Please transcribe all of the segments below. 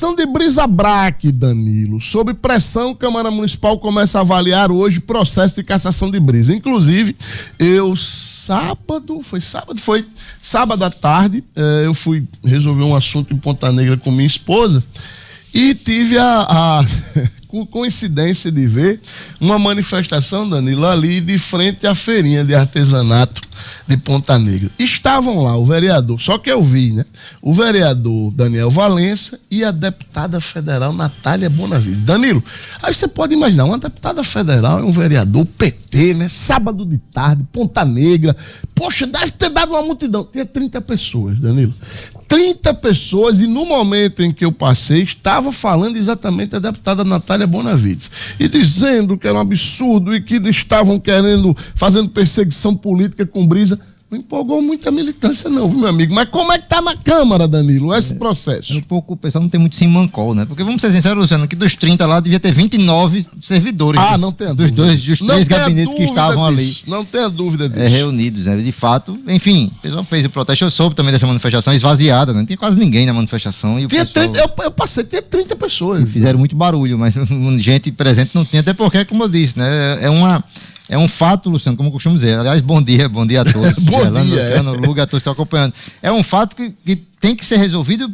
Cassação de Brisa Braque, Danilo. Sob pressão, Câmara Municipal começa a avaliar hoje processo de cassação de Brisa. Inclusive, sábado à tarde, eu fui resolver um assunto em Ponta Negra com minha esposa e tive a coincidência de ver uma manifestação, Danilo, ali de frente à feirinha de artesanato de Ponta Negra. Estavam lá o vereador, só que eu vi, né? O vereador Daniel Valença e a deputada federal Natália Bonavides. Danilo, aí você pode imaginar, uma deputada federal é um vereador PT, né? Sábado de tarde, Ponta Negra. Poxa, deve ter dado uma multidão. Tinha 30 pessoas, Danilo. 30 pessoas, e no momento em que eu passei, estava falando exatamente a deputada Natália Bonavides, e dizendo que era um absurdo e que estavam fazendo perseguição política com Brisa. Não empolgou muita militância não, viu, meu amigo? Mas como é que tá na Câmara, Danilo, esse processo? Um pouco, o pessoal não tem muito simancol, né? Porque vamos ser sinceros, Luciano, que dos 30 lá devia ter 29 servidores. Não tem dúvida. Dos três gabinetes que estavam ali. Não tenha dúvida disso. Reunidos, né? De fato, enfim, o pessoal fez o protesto. Eu soube também dessa manifestação esvaziada, né? Não tinha quase ninguém na manifestação. E tinha 30, eu passei, tinha 30 pessoas. Fizeram muito barulho, mas gente presente não tinha, até porque, como eu disse, né? É um fato, Luciano, como eu costumo dizer. Aliás, bom dia a todos. Bom dia. Luciano, Luga, a todos que estão acompanhando. É um fato que tem que ser resolvido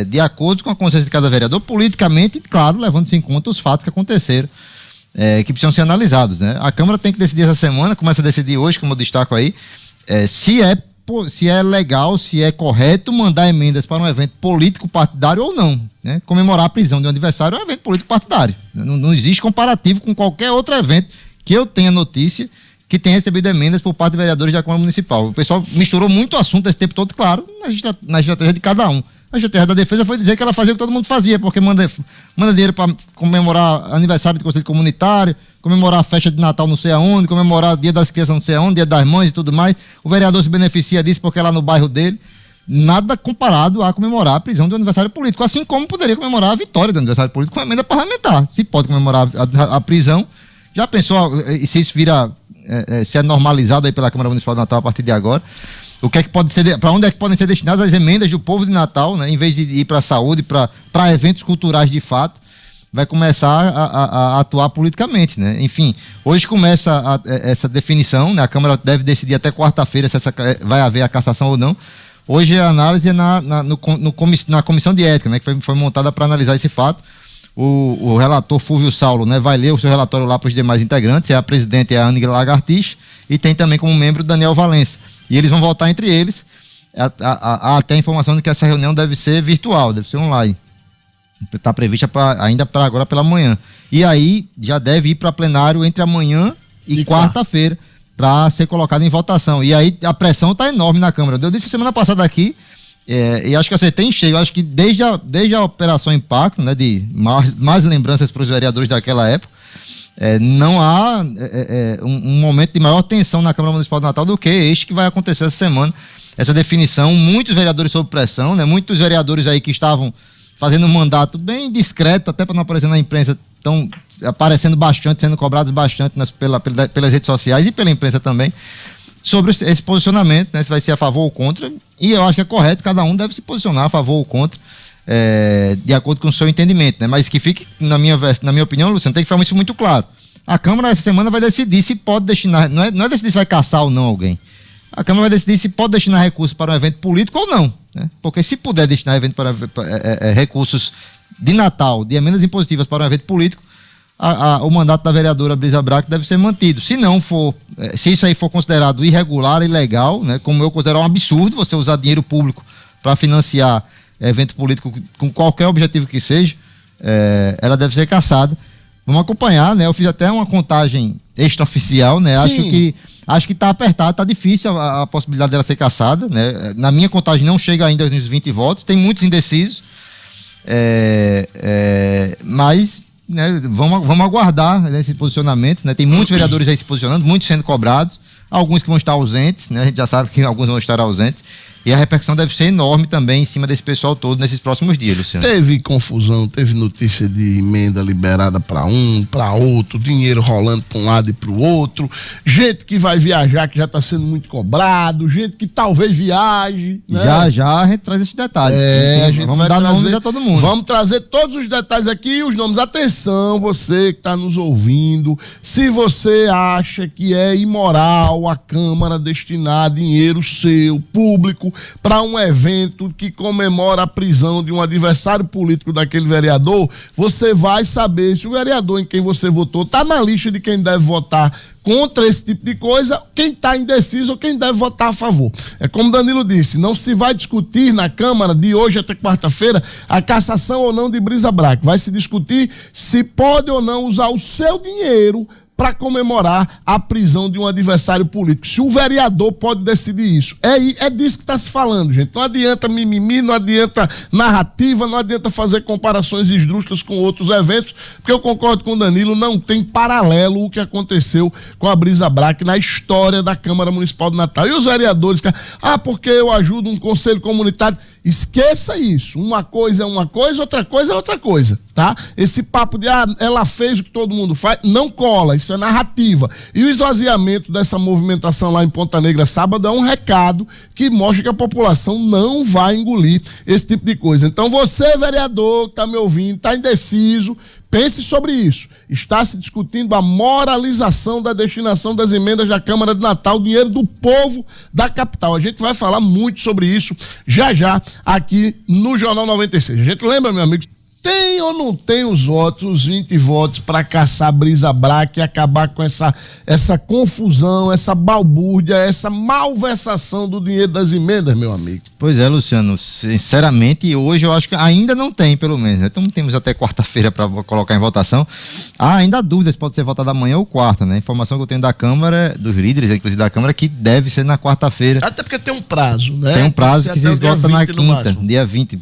de acordo com a consciência de cada vereador, politicamente, claro, levando-se em conta os fatos que aconteceram, que precisam ser analisados, né? A Câmara tem que decidir essa semana, começa a decidir hoje, como eu destaco aí, se é legal, se é correto mandar emendas para um evento político partidário ou não, né? Comemorar a prisão de um adversário é um evento político partidário. Não existe comparativo com qualquer outro evento que eu tenha notícia que tem recebido emendas por parte de vereadores da Câmara Municipal. O pessoal misturou muito o assunto esse tempo todo, claro, na estratégia de cada um. A estratégia da defesa foi dizer que ela fazia o que todo mundo fazia, porque manda dinheiro para comemorar aniversário de conselho comunitário, comemorar a festa de Natal não sei aonde, comemorar Dia das Crianças não sei aonde, Dia das Mães e tudo mais. O vereador se beneficia disso porque é lá no bairro dele. Nada comparado a comemorar a prisão do aniversário político, assim como poderia comemorar a vitória do aniversário político com a emenda parlamentar. Se pode comemorar a prisão. Já pensou se isso se é normalizado aí pela Câmara Municipal de Natal a partir de agora? O que é que pode ser, para onde é que podem ser destinadas as emendas do povo de Natal, né? Em vez de ir para a saúde, para eventos culturais de fato, vai começar a atuar politicamente, né? Enfim, hoje começa essa definição, né? A Câmara deve decidir até quarta-feira se vai haver a cassação ou não. Hoje a análise é na comissão de ética, né? Que foi montada para analisar esse fato. O relator Fúvio Saulo, né, vai ler o seu relatório lá para os demais integrantes. A presidente é a Anne Lagartix e tem também como membro o Daniel Valença. E eles vão votar entre eles. Há até a informação de que essa reunião deve ser virtual, deve ser online. Está prevista ainda para agora pela manhã. E aí já deve ir para plenário entre amanhã e quarta-feira para ser colocado em votação. E aí a pressão está enorme na Câmara. Eu disse semana passada aqui, e acho que eu acertei em cheio. Acho que desde a Operação Impacto, né, de mais lembranças para os vereadores daquela época, não há um momento de maior tensão na Câmara Municipal de Natal do que este que vai acontecer essa semana. Essa definição, muitos vereadores sob pressão, né, muitos vereadores aí que estavam fazendo um mandato bem discreto, até para não aparecer na imprensa, estão aparecendo bastante, sendo cobrados bastante pelas redes sociais e pela imprensa também, sobre esse posicionamento, né, se vai ser a favor ou contra. E eu acho que é correto, cada um deve se posicionar a favor ou contra, de acordo com o seu entendimento, né? Mas que fique, na minha opinião, Luciano, tem que ficar isso muito claro. A Câmara essa semana vai decidir se pode destinar, não é decidir se vai caçar ou não alguém. A Câmara vai decidir se pode destinar recursos para um evento político ou não, né? Porque se puder destinar recursos de Natal, de emendas impositivas para um evento político, o mandato da vereadora Brisa Braque deve ser mantido. Se não for, se isso aí for considerado irregular, ilegal, né, como eu considero um absurdo você usar dinheiro público para financiar evento político com qualquer objetivo que seja, ela deve ser cassada. Vamos acompanhar, né? Eu fiz até uma contagem extraoficial, né? Acho que está apertado, está difícil a possibilidade dela ser cassada, né? Na minha contagem não chega ainda aos 20 votos, tem muitos indecisos, mas, né, vamos aguardar, né, esse posicionamento, né? Tem muitos vereadores aí se posicionando, muitos sendo cobrados, alguns que vão estar ausentes, né? A gente já sabe que alguns vão estar ausentes, E a repercussão deve ser enorme também em cima desse pessoal todo nesses próximos dias, Luciano. Teve confusão, teve notícia de emenda liberada para um, para outro, dinheiro rolando para um lado e para o outro, gente que vai viajar que já está sendo muito cobrado, gente que talvez viaje, né? Já a gente traz esses detalhes. Vamos dar nomes a todo mundo. Vamos trazer todos os detalhes aqui e os nomes. Atenção, você que está nos ouvindo, se você acha que é imoral a Câmara destinar dinheiro seu, público, para um evento que comemora a prisão de um adversário político daquele vereador, você vai saber se o vereador em quem você votou está na lista de quem deve votar contra esse tipo de coisa, quem está indeciso ou quem deve votar a favor. É como Danilo disse, não se vai discutir na Câmara de hoje até quarta-feira a cassação ou não de Brisa Braque. Vai se discutir se pode ou não usar o seu dinheiro para comemorar a prisão de um adversário político. Se o vereador pode decidir isso. É disso que está se falando, gente. Não adianta mimimi, não adianta narrativa, não adianta fazer comparações esdrúxulas com outros eventos, porque eu concordo com o Danilo, não tem paralelo o que aconteceu com a Brisa Braque na história da Câmara Municipal de Natal. E os vereadores, porque eu ajudo um conselho comunitário. Esqueça isso. Uma coisa é uma coisa, outra coisa é outra coisa, tá? Esse papo de, ela fez o que todo mundo faz, não cola, isso é narrativa. E o esvaziamento dessa movimentação lá em Ponta Negra sábado é um recado que mostra que a população não vai engolir esse tipo de coisa. Então você, vereador, que tá me ouvindo, tá indeciso, pense sobre isso. Está se discutindo a moralização da destinação das emendas da Câmara de Natal, dinheiro do povo da capital. A gente vai falar muito sobre isso já aqui no Jornal 96. A gente lembra, meu amigo, tem ou não tem os votos, os 20 votos para caçar Brisa Braque e acabar com essa confusão, essa balbúrdia, essa malversação do dinheiro das emendas, meu amigo? Pois é, Luciano, sinceramente, hoje eu acho que ainda não tem, pelo menos. Então temos até quarta-feira para colocar em votação. Ainda há dúvidas, pode ser votada amanhã ou quarta, né? A informação que eu tenho da Câmara, dos líderes, inclusive da Câmara, que deve ser na quarta-feira. Até porque tem um prazo, né? Tem um prazo que se esgota na quinta, dia 20.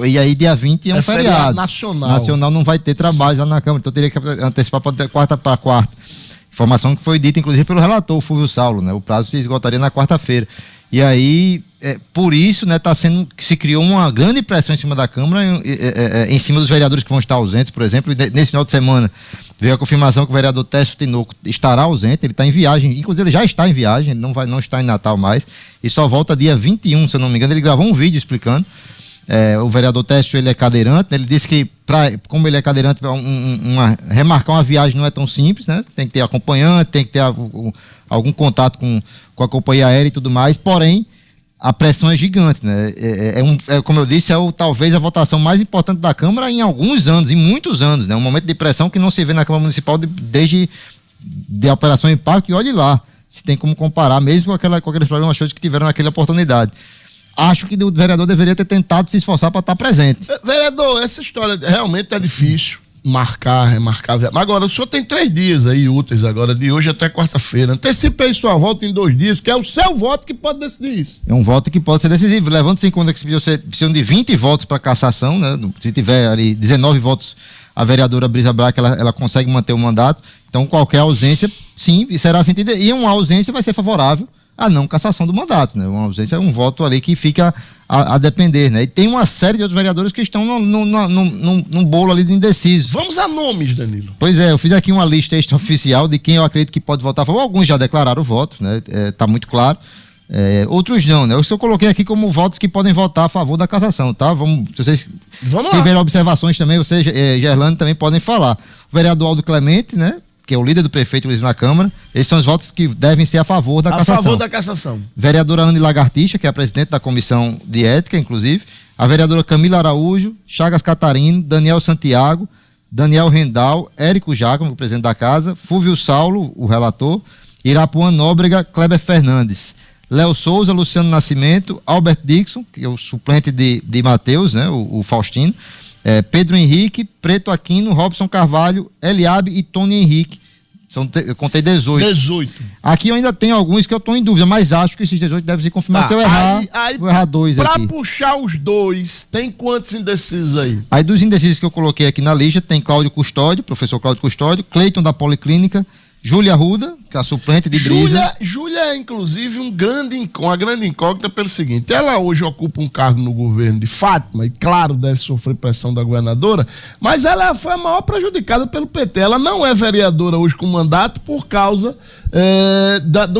E aí dia 20 é um feriado. Nacional não vai ter trabalho lá na Câmara, então teria que antecipar para quarta para quarta. Informação que foi dita, inclusive, pelo relator, Fúvio Saulo, né? O prazo se esgotaria na quarta-feira. E aí, por isso, né, se criou uma grande pressão em cima da Câmara, em cima dos vereadores que vão estar ausentes, por exemplo. Nesse final de semana veio a confirmação que o vereador Técio Tinoco estará ausente, ele está em viagem, inclusive ele já está em viagem, ele não está em Natal mais, e só volta dia 21, se eu não me engano. Ele gravou um vídeo explicando. O vereador Técio, ele é cadeirante, né? Ele disse que, como ele é cadeirante, remarcar uma viagem não é tão simples, né? Tem que ter acompanhante, tem que ter algum contato com a companhia aérea e tudo mais, porém, a pressão é gigante, né? Como eu disse, talvez a votação mais importante da Câmara em alguns anos, em muitos anos, né? Um momento de pressão que não se vê na Câmara Municipal desde a Operação Impacto, e olhe lá, se tem como comparar, mesmo com aqueles problemas todos que tiveram naquela oportunidade. Acho que o vereador deveria ter tentado se esforçar para estar presente. Vereador, essa história realmente é difícil. Remarcar. Agora, o senhor tem 3 dias aí úteis agora, de hoje até quarta-feira. Antecipe aí sua volta em 2 dias, que é o seu voto que pode decidir isso. É um voto que pode ser decisivo. Levando-se em conta que precisam de 20 votos para cassação, né? Se tiver ali 19 votos, a vereadora Brisa Braque, ela consegue manter o mandato. Então, qualquer ausência, sim, será sentida. E uma ausência vai ser favorável a não cassação do mandato, né? Uma ausência é um voto ali que fica a depender, né? E tem uma série de outros vereadores que estão num bolo ali de indecisos. Vamos a nomes, Danilo. Pois é, eu fiz aqui uma lista extraoficial de quem eu acredito que pode votar a favor. Alguns já declararam o voto, né? Tá muito claro. Outros não, né? Eu coloquei aqui como votos que podem votar a favor da cassação, tá? Se vocês tiverem observações também, vocês, Gerlando, também podem falar. O vereador Aldo Clemente, né? Que é o líder do prefeito na Câmara, esses são os votos que devem ser a favor da cassação. A favor da cassação. Vereadora Anne Lagartixa, que é a presidente da Comissão de Ética, inclusive, a vereadora Camila Araújo, Chagas Catarino, Daniel Santiago, Daniel Rendal, Érico Giacomo, o presidente da casa, Fúvio Saulo, o relator, Irapuã Nóbrega, Kleber Fernandes, Léo Souza, Luciano Nascimento, Albert Dixon, que é o suplente de Matheus, né, o Faustino, Pedro Henrique, Preto Aquino, Robson Carvalho, Eliabe e Tony Henrique. Eu contei 18. Aqui eu ainda tenho alguns que eu estou em dúvida, mas acho que esses 18 devem se confirmar. Se eu errar, vou errar 2 aqui. Pra puxar os 2, tem quantos indecisos aí? Aí dos indecisos que eu coloquei aqui na lista, tem Cláudio Custódio, professor Cláudio Custódio, Cleiton da Policlínica, Júlia Arruda, a suplente de Brisa. Júlia é, inclusive, uma grande incógnita pelo seguinte: ela hoje ocupa um cargo no governo de Fátima, e claro, deve sofrer pressão da governadora, mas ela foi a maior prejudicada pelo PT. Ela não é vereadora hoje com mandato por causa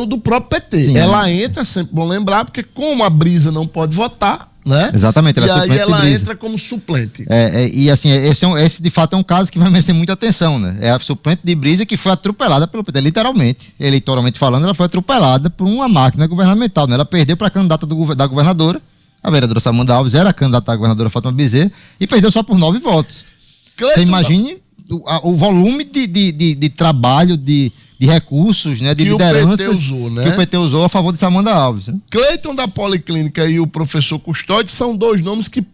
do próprio PT. Sim, ela entra, sempre bom lembrar, porque como a Brisa não pode votar, né? Exatamente, ela é e aí suplente de ela Brisa. entra como suplente. E assim, esse de fato é um caso que vai merecer muita atenção, né? É a suplente de Brisa que foi atropelada pelo PT, literalmente, eleitoralmente falando, ela foi atropelada por uma máquina governamental, né? Ela perdeu para a candidata da governadora, a vereadora Samanda Alves era a candidata da governadora Fátima Bezerra, e perdeu só por 9 votos. Você imagine o volume de trabalho, de recursos, né, de lideranças que o PT usou a favor de Samanda Alves. Né? Cleiton da Policlínica e o professor Custódio são 2 nomes que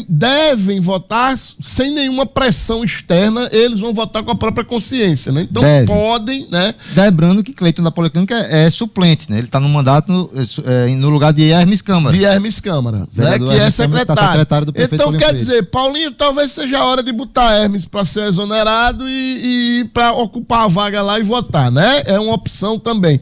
devem votar sem nenhuma pressão externa, eles vão votar com a própria consciência, né? Então podem, né? Lembrando que Cleiton da Policlínica é suplente, né? Ele está no mandato no lugar de Hermes Câmara. De Hermes Câmara, né? Que é secretário do prefeito. Então quer dizer, Paulinho, talvez seja a hora de botar Hermes para ser exonerado e para ocupar a vaga lá e votar, né? É uma opção também.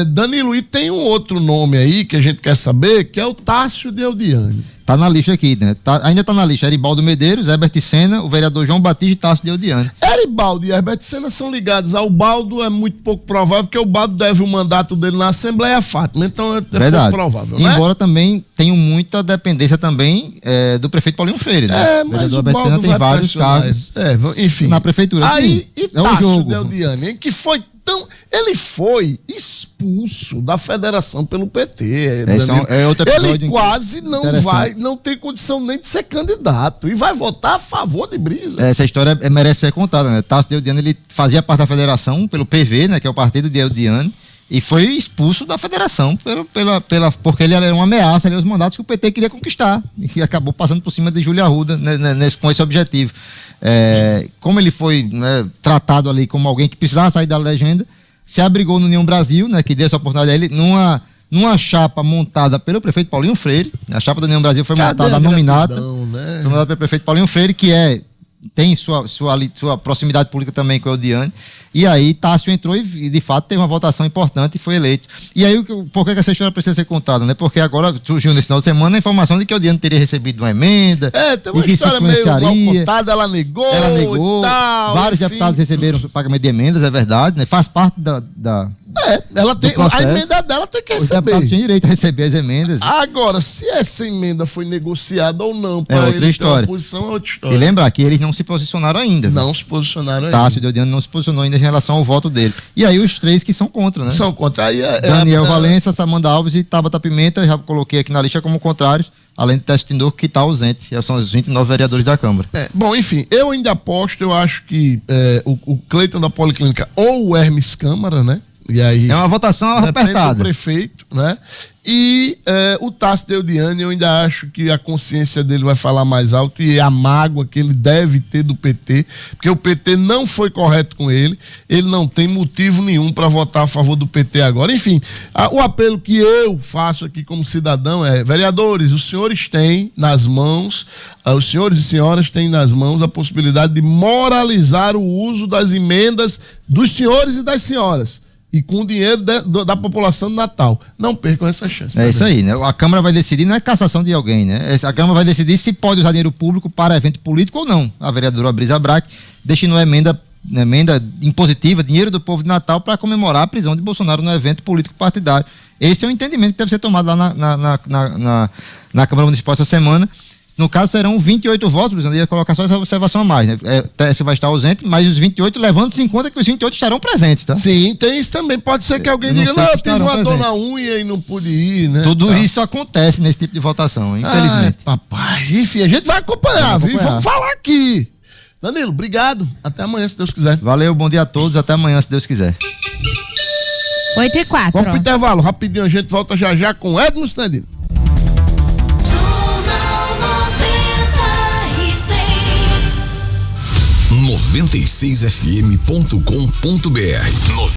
Danilo, e tem um outro nome aí que a gente quer saber, que é o Tássio de Eudiane. Tá na lista aqui, né? Ainda tá na lista Eribaldo Medeiros, Herbert Sena, o vereador João Batista e Tássio de Eudiane. Eribaldo e Herbert Sena são ligados ao Baldo, é muito pouco provável, porque o Baldo deve o mandato dele na Assembleia Fátima, então é pouco provável, né? Embora também tenham muita dependência também do prefeito Paulinho Freire, né? O vereador Herbert Sena tem vários cargos enfim, na prefeitura. Aí, e Tássio de Eudiane, que foi ele foi expulso da federação pelo PT. Ele quase não tem condição nem de ser candidato e vai votar a favor de Brisa. Essa história merece ser contada, né? Tássio de Eudiane, ele fazia parte da federação pelo PV, né? Que é o partido de Eudiane, e foi expulso da federação porque ele era uma ameaça aos mandatos que o PT queria conquistar e acabou passando por cima de Júlia Arruda, né, com esse objetivo. Como ele foi, né, tratado ali como alguém que precisava sair da legenda, se abrigou no União Brasil, né, que deu essa oportunidade a ele, numa chapa montada pelo prefeito Paulinho Freire. A chapa da União Brasil foi montada nominada, né? Foi montada pelo prefeito Paulinho Freire, que tem sua proximidade política também com o Eudiane. E aí Tássio entrou e de fato teve uma votação importante e foi eleito. E aí por que essa história precisa ser contada, né? Porque agora surgiu nesse final de semana a informação de que o Eudiane teria recebido uma emenda. Tem uma história meio mal contada, ela negou e tal. Vários deputados receberam o pagamento de emendas, é verdade, né? Faz parte ela tem a emenda dela, tem que receber. Os deputados tinham direito a receber as emendas. Agora, se essa emenda foi negociada ou não para outra história. Posição, é outra história. E lembrar que eles não se posicionaram ainda. Não se posicionaram ainda. Tássio de Eudiane não se posicionou ainda em relação ao voto dele. E aí os 3 que são contra, né? São contra. Aí Daniel Valença, Samanda Alves e Tabata Pimenta, já coloquei aqui na lista como contrários, além de Técio Tindor, que está ausente. São os 29 vereadores da Câmara. Bom, enfim, eu ainda aposto, eu acho que o Cleiton da Policlínica ou o Hermes Câmara, né? E aí, é uma votação apertada. Do prefeito, né? E o Tássio de Eudiane, eu ainda acho que a consciência dele vai falar mais alto e a mágoa que ele deve ter do PT, porque o PT não foi correto com ele não tem motivo nenhum para votar a favor do PT agora. Enfim, o apelo que eu faço aqui como cidadão é: vereadores, os senhores têm nas mãos, os senhores e senhoras têm nas mãos a possibilidade de moralizar o uso das emendas dos senhores e das senhoras, e com o dinheiro da população do Natal. Não percam essa chance. É isso aí, né? A Câmara vai decidir, não é cassação de alguém, né? A Câmara vai decidir se pode usar dinheiro público para evento político ou não. A vereadora Brisa Braque destinou emenda impositiva, dinheiro do povo de Natal, para comemorar a prisão de Bolsonaro no evento político partidário. Esse é o entendimento que deve ser tomado lá na Câmara Municipal essa semana. No caso, serão 28 votos, eu ia colocar só essa observação a mais, né? Você vai estar ausente, mas os 28, levando-se em conta que os 28 estarão presentes, tá? Sim, tem isso também. Pode ser que alguém diga, eu tive uma dor na unha e não pude ir, né? Tudo isso acontece nesse tipo de votação, infelizmente. Papai. Enfim, a gente vai acompanhar, viu? Vamos falar aqui. Danilo, obrigado. Até amanhã, se Deus quiser. Valeu, bom dia a todos. Até amanhã, se Deus quiser. 8h04. Vamos pro intervalo. Rapidinho, a gente volta já com Edmo Standino. 96fm.com.br